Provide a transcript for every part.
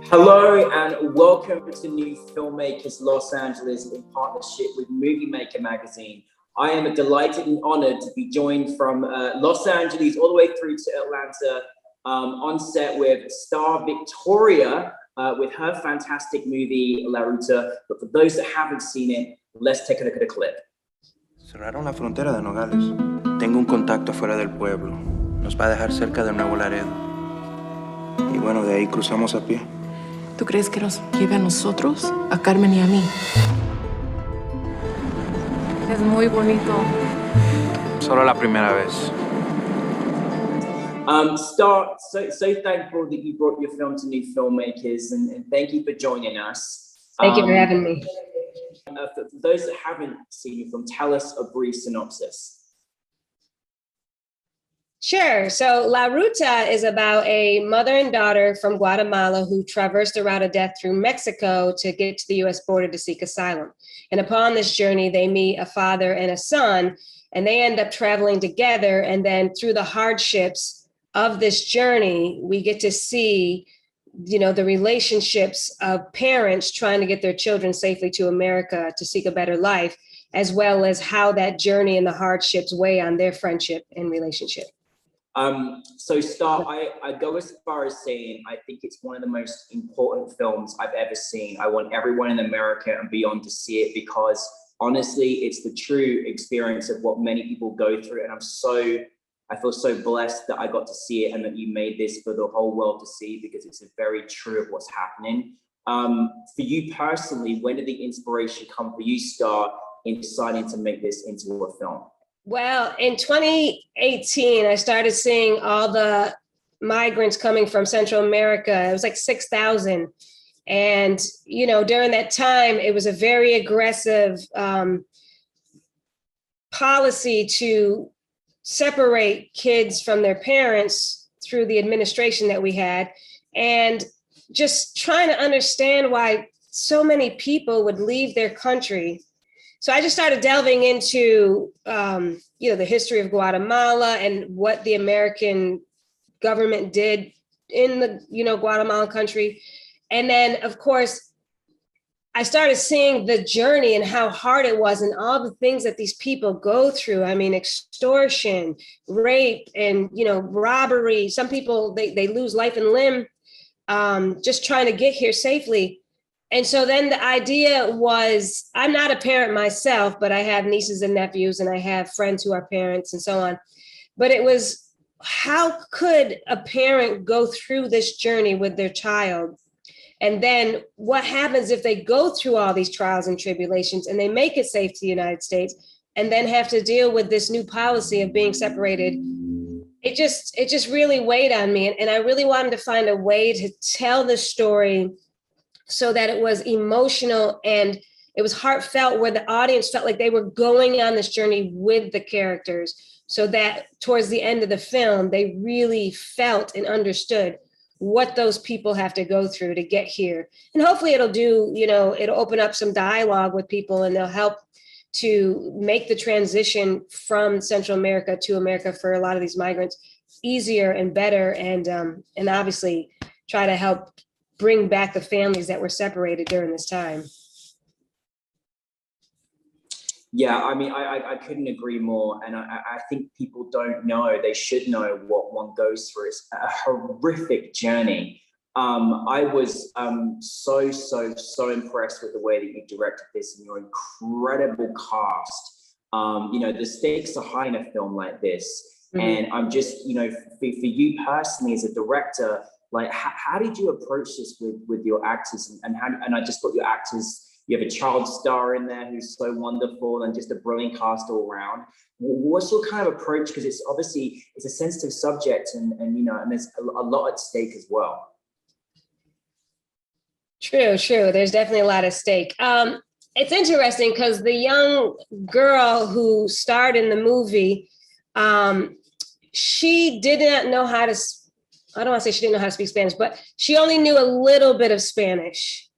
Hello and welcome to NewFilmmakers Los Angeles in partnership with Movie Maker magazine. I am delighted and honored to be joined from Los Angeles all the way through to Atlanta on set with star Victoria with her fantastic movie La Ruta. But for those that haven't seen it, let's take a look at a clip. Cerraron la frontera de Nogales. Tengo un contacto fuera del pueblo. Nos va a dejar cerca de Nuevo Laredo. Y bueno, de ahí cruzamos a pie. ¿Tú crees que nos lleve a nosotros, a Carmen y a mí? Es muy bonito. Solo la primera vez. Star, so thankful that you brought your film to New Filmmakers and thank you for joining us. Thank you for having me. For those that haven't seen your film, tell us a brief synopsis. Sure. So La Ruta is about a mother and daughter from Guatemala who traverse the route of death through Mexico to get to the US border to seek asylum. And upon this journey, they meet a father and a son, and they end up traveling together. And then through the hardships of this journey, we get to see, the relationships of parents trying to get their children safely to America to seek a better life, as well as how that journey and the hardships weigh on their friendship and relationship. So Star, I go as far as saying, I think it's one of the most important films I've ever seen. I want everyone in America and beyond to see it because honestly, it's the true experience of what many people go through. And I feel so blessed that I got to see it and that you made this for the whole world to see because it's very true of what's happening. For you personally, when did the inspiration come for you, Star, in deciding to make this into a film? Well, in 2018, I started seeing all the migrants coming from Central America. It was like 6,000. And, during that time, it was a very aggressive policy to separate kids from their parents through the administration that we had. And just trying to understand why so many people would leave their country. So I just started delving into, the history of Guatemala and what the American government did in the, Guatemalan country. And then, of course, I started seeing the journey and how hard it was and all the things that these people go through. I mean, extortion, rape, and, robbery. Some people, they lose life and limb just trying to get here safely. And so then the idea was, I'm not a parent myself, but I have nieces and nephews and I have friends who are parents and so on. But it was, how could a parent go through this journey with their child? And then what happens if they go through all these trials and tribulations and they make it safe to the United States and then have to deal with this new policy of being separated? It just really weighed on me. And I really wanted to find a way to tell the story so that it was emotional and it was heartfelt, where the audience felt like they were going on this journey with the characters, so that towards the end of the film, they really felt and understood what those people have to go through to get here. And hopefully it'll open up some dialogue with people and they'll help to make the transition from Central America to America for a lot of these migrants easier and better, and obviously try to help bring back the families that were separated during this time. Yeah, I mean, I couldn't agree more. And I think people don't know, they should know what one goes through. It's a horrific journey. I was so impressed with the way that you directed this and your incredible cast. The stakes are high in a film like this. Mm-hmm. And I'm just, for you personally as a director, like, how did you approach this with your actors? And I just thought your actors, you have a child star in there who's so wonderful and just a brilliant cast all around. What's your kind of approach? Because it's a sensitive subject and there's a lot at stake as well. True. There's definitely a lot at stake. It's interesting because the young girl who starred in the movie, she did not know how to, I don't want to say she didn't know how to speak Spanish, but she only knew a little bit of Spanish.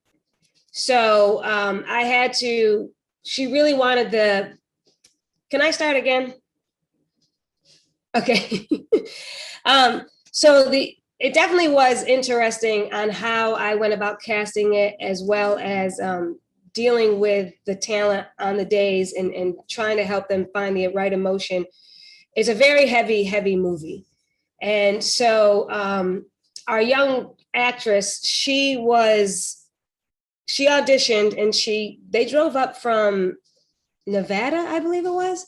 So she really wanted can I start again? Okay. So it definitely was interesting on how I went about casting it, as well as dealing with the talent on the days and trying to help them find the right emotion. It's a very heavy movie. And so our young actress, she auditioned, and they drove up from Nevada, I believe it was.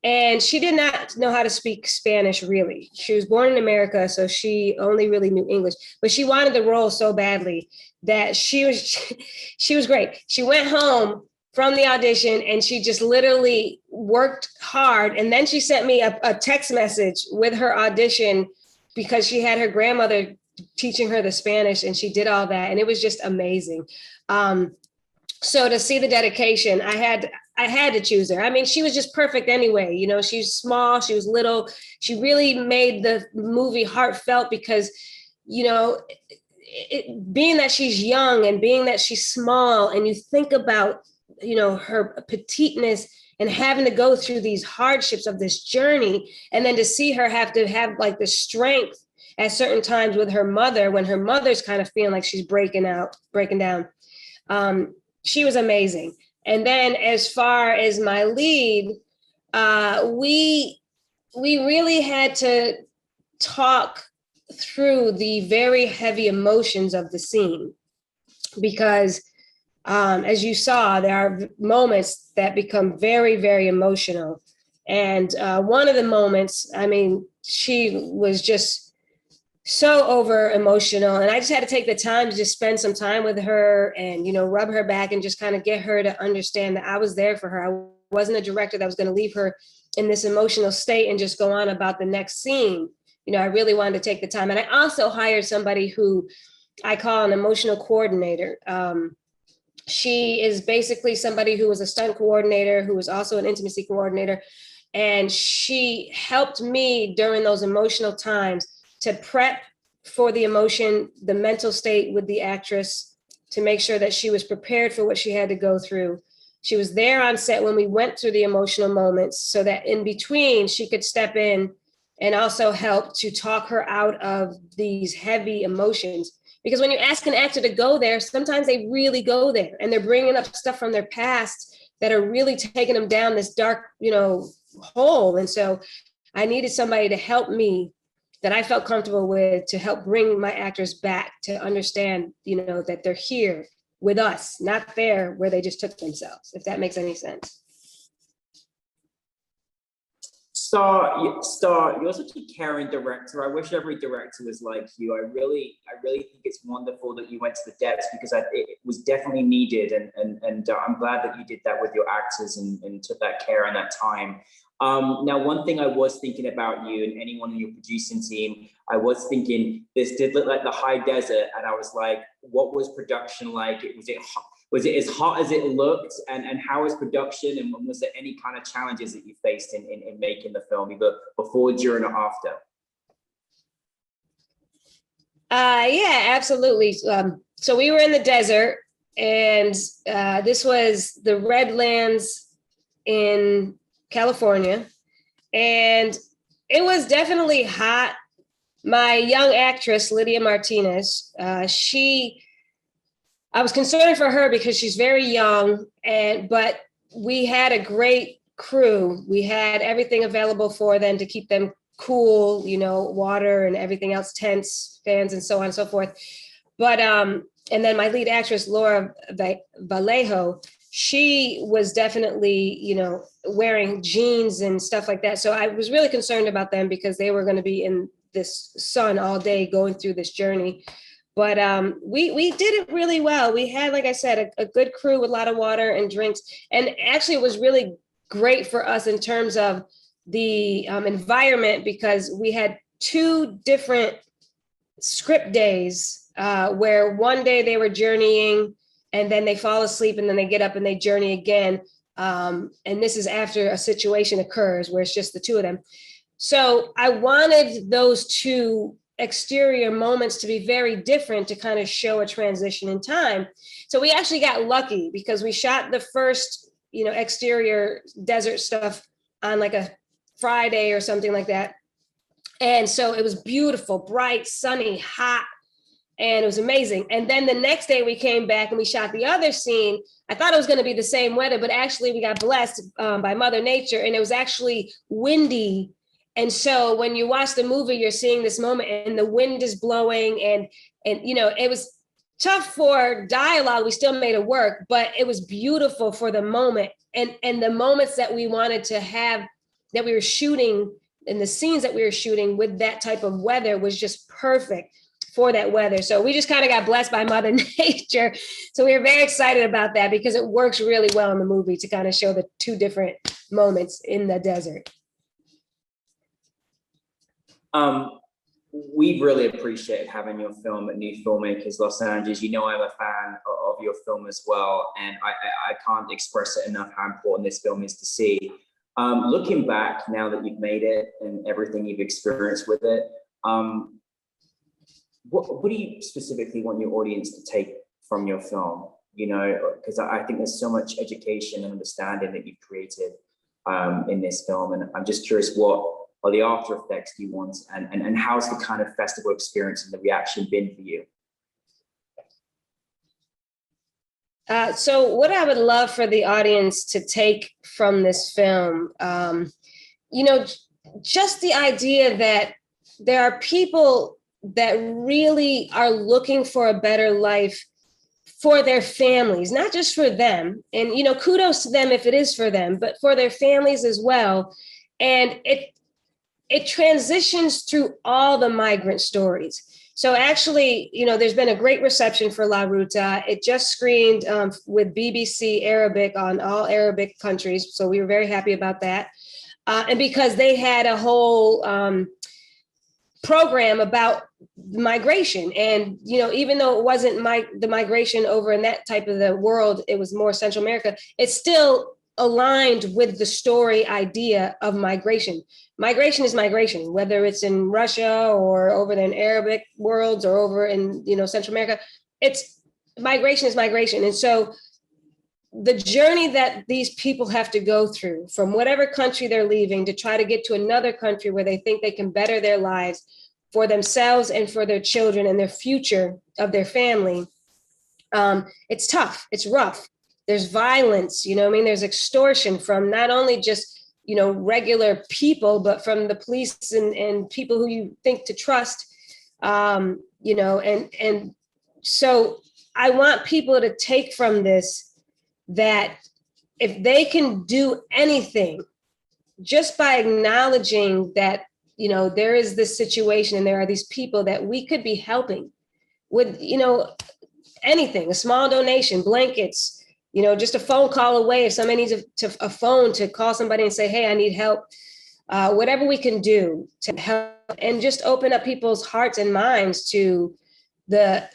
And she did not know how to speak Spanish, really. She was born in America, so she only really knew English. But she wanted the role so badly that she was great. She went home from the audition and she just literally worked hard. And then she sent me a text message with her audition, because she had her grandmother teaching her the Spanish, and she did all that. And it was just amazing. So to see the dedication, I had to choose her. I mean, she was just perfect anyway. You know, she's small, she was little. She really made the movie heartfelt because, you know, being that she's young and being that she's small, and you think about, you know, her petiteness and having to go through these hardships of this journey, and then to see her have to have like the strength at certain times with her mother, when her mother's kind of feeling like she's breaking down. She was amazing. And then as far as my lead, we really had to talk through the very heavy emotions of the scene, because as you saw, there are moments that become very, very emotional. And one of the moments, I mean, she was just so over emotional, and I just had to take the time to just spend some time with her and, you know, rub her back and just kind of get her to understand that I was there for her. I wasn't a director that was going to leave her in this emotional state and just go on about the next scene. You know, I really wanted to take the time. And I also hired somebody who I call an emotional coordinator. She is basically somebody who was a stunt coordinator, who was also an intimacy coordinator. And she helped me during those emotional times to prep for the emotion, the mental state with the actress, to make sure that she was prepared for what she had to go through. She was there on set when we went through the emotional moments, so that in between she could step in and also help to talk her out of these heavy emotions. Because when you ask an actor to go there, sometimes they really go there, and they're bringing up stuff from their past that are really taking them down this dark, you know, hole. And so I needed somebody to help me, that I felt comfortable with, to help bring my actors back to understand, you know, that they're here with us, not there where they just took themselves, if that makes any sense. Star, you're such a caring director. I wish every director was like you. I really think it's wonderful that you went to the depths, because it was definitely needed, and I'm glad that you did that with your actors and took that care and that time. Now, one thing I was thinking about you and anyone in your producing team, I was thinking this did look like the high desert, and I was like, what was production like? Was it as hot as it looked? And how was production? And was there any kind of challenges that you faced in making the film, either before, during, or after? Yeah, absolutely. So we were in the desert, and this was the Redlands in California, and it was definitely hot. My young actress, Lydia Martinez, I was concerned for her because she's very young, but we had a great crew. We had everything available for them to keep them cool, you know, water and everything else, tents, fans, and so on and so forth. But and then my lead actress, Laura Vallejo, she was definitely, you know, wearing jeans and stuff like that. So I was really concerned about them, because they were going to be in this sun all day going through this journey. But we did it really well. We had, like I said, a good crew with a lot of water and drinks. And actually, it was really great for us in terms of the environment, because we had 2 different script days where one day they were journeying, and then they fall asleep, and then they get up and they journey again. And this is after a situation occurs where it's just the 2 of them. So I wanted those 2 exterior moments to be very different, to kind of show a transition in time. So we actually got lucky, because we shot the first, you know, exterior desert stuff on like a Friday or something like that. And so it was beautiful, bright, sunny, hot, and it was amazing. And then the next day we came back and we shot the other scene. I thought it was going to be the same weather, but actually we got blessed by Mother Nature, and it was actually windy. And so when you watch the movie, you're seeing this moment and the wind is blowing, and you know, it was tough for dialogue. We still made it work, but it was beautiful for the moment. And the moments that we wanted to have, that we were shooting, and the scenes that we were shooting with that type of weather was just perfect for that weather. So we just kind of got blessed by Mother Nature. So we were very excited about that because it works really well in the movie to kind of show the two different moments in the desert. We really appreciate having your film at New Filmmakers Los Angeles. You know I'm a fan of your film as well, and I can't express it enough how important this film is to see. Looking back now that you've made it and everything you've experienced with it, what do you specifically want your audience to take from your film? You know, because I think there's so much education and understanding that you've created in this film, and I'm just curious, what are the after effects you want, and how's the kind of festival experience and the reaction been for you? So what I would love for the audience to take from this film, you know, just the idea that there are people that really are looking for a better life for their families, not just for them. And, you know, kudos to them if it is for them, but for their families as well. And it transitions through all the migrant stories. So actually, you know, there's been a great reception for La Ruta. It just screened with BBC Arabic on all Arabic countries. So we were very happy about that. And because they had a whole program about migration. And, you know, even though it wasn't the migration over in that type of the world, it was more Central America, it still aligned with the story idea of migration. Migration is migration, whether it's in Russia or over in Arabic worlds or over in, you know, Central America. It's migration is migration. And so the journey that these people have to go through from whatever country they're leaving to try to get to another country where they think they can better their lives for themselves and for their children and their future of their family. It's tough, it's rough. There's violence, you know, I mean, there's extortion from not only just, you know, regular people, but from the police and people who you think to trust, you know, and so I want people to take from this that if they can do anything, just by acknowledging that, you know, there is this situation and there are these people that we could be helping with, you know, anything, a small donation, blankets, you know, just a phone call away. If somebody needs a phone to call somebody and say, hey, I need help, whatever we can do to help and just open up people's hearts and minds to the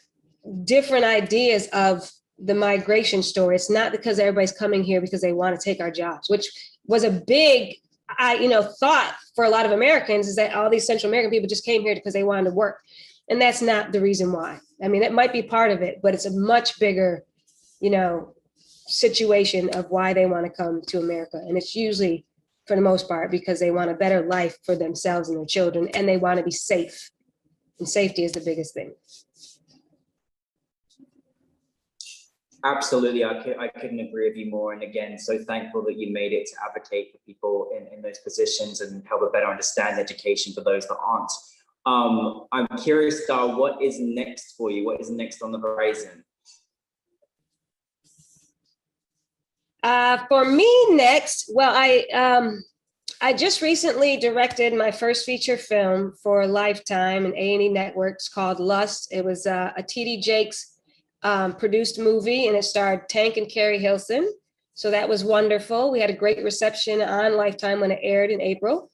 different ideas of the migration story. It's not because everybody's coming here because they want to take our jobs, which was a big, thought for a lot of Americans, is that all these Central American people just came here because they wanted to work. And that's not the reason why. I mean, that might be part of it, but it's a much bigger, you know, situation of why they want to come to America. And it's usually, for the most part, because they want a better life for themselves and their children, and they want to be safe. And safety is the biggest thing. Absolutely, I couldn't agree with you more. And again, so thankful that you made it to advocate for people in those positions and help a better understand education for those that aren't. I'm curious, Dar, what is next for you? What is next on the horizon? For me next, well, I just recently directed my first feature film for Lifetime and A&E Networks called Lust. It was a TD Jakes produced movie, and it starred Tank and Carrie Hilson. So that was wonderful. We had a great reception on Lifetime when it aired in April.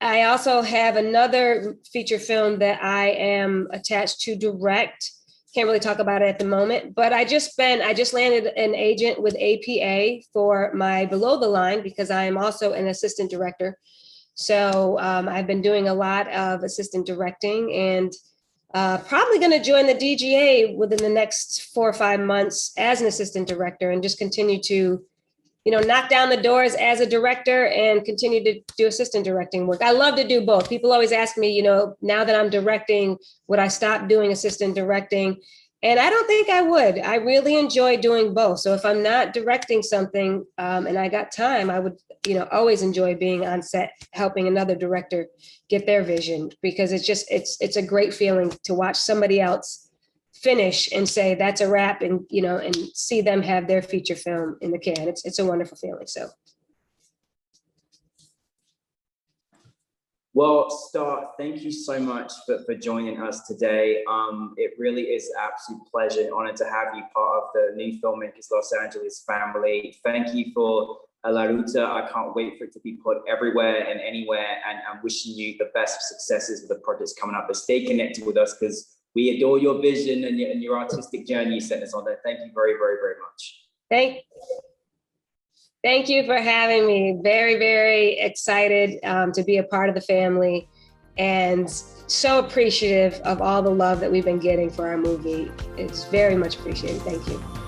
I also have another feature film that I am attached to direct. Can't really talk about it at the moment, but I just landed an agent with APA for my Below the Line, because I am also an assistant director. So I've been doing a lot of assistant directing, and probably going to join the DGA within the next 4 or 5 months as an assistant director, and just continue to knock down the doors as a director and continue to do assistant directing work. I love to do both. People always ask me, now that I'm directing, would I stop doing assistant directing? And I don't think I would. I really enjoy doing both. So if I'm not directing something and I got time, I would, always enjoy being on set, helping another director get their vision, because it's a great feeling to watch somebody else finish and say that's a wrap, and and see them have their feature film in the can. It's a wonderful feeling. So well, Star, thank you so much for joining us today. It really is an absolute pleasure and honor to have you part of the New Filmmakers Los Angeles family. Thank you for La Ruta. I can't wait for it to be put everywhere and anywhere, and I'm wishing you the best successes with the projects coming up. But stay connected with us, because we adore your vision and your artistic journey you sent us on there. Thank you very, very, very much. Thank you for having me. Very, very excited to be a part of the family, and so appreciative of all the love that we've been getting for our movie. It's very much appreciated. Thank you.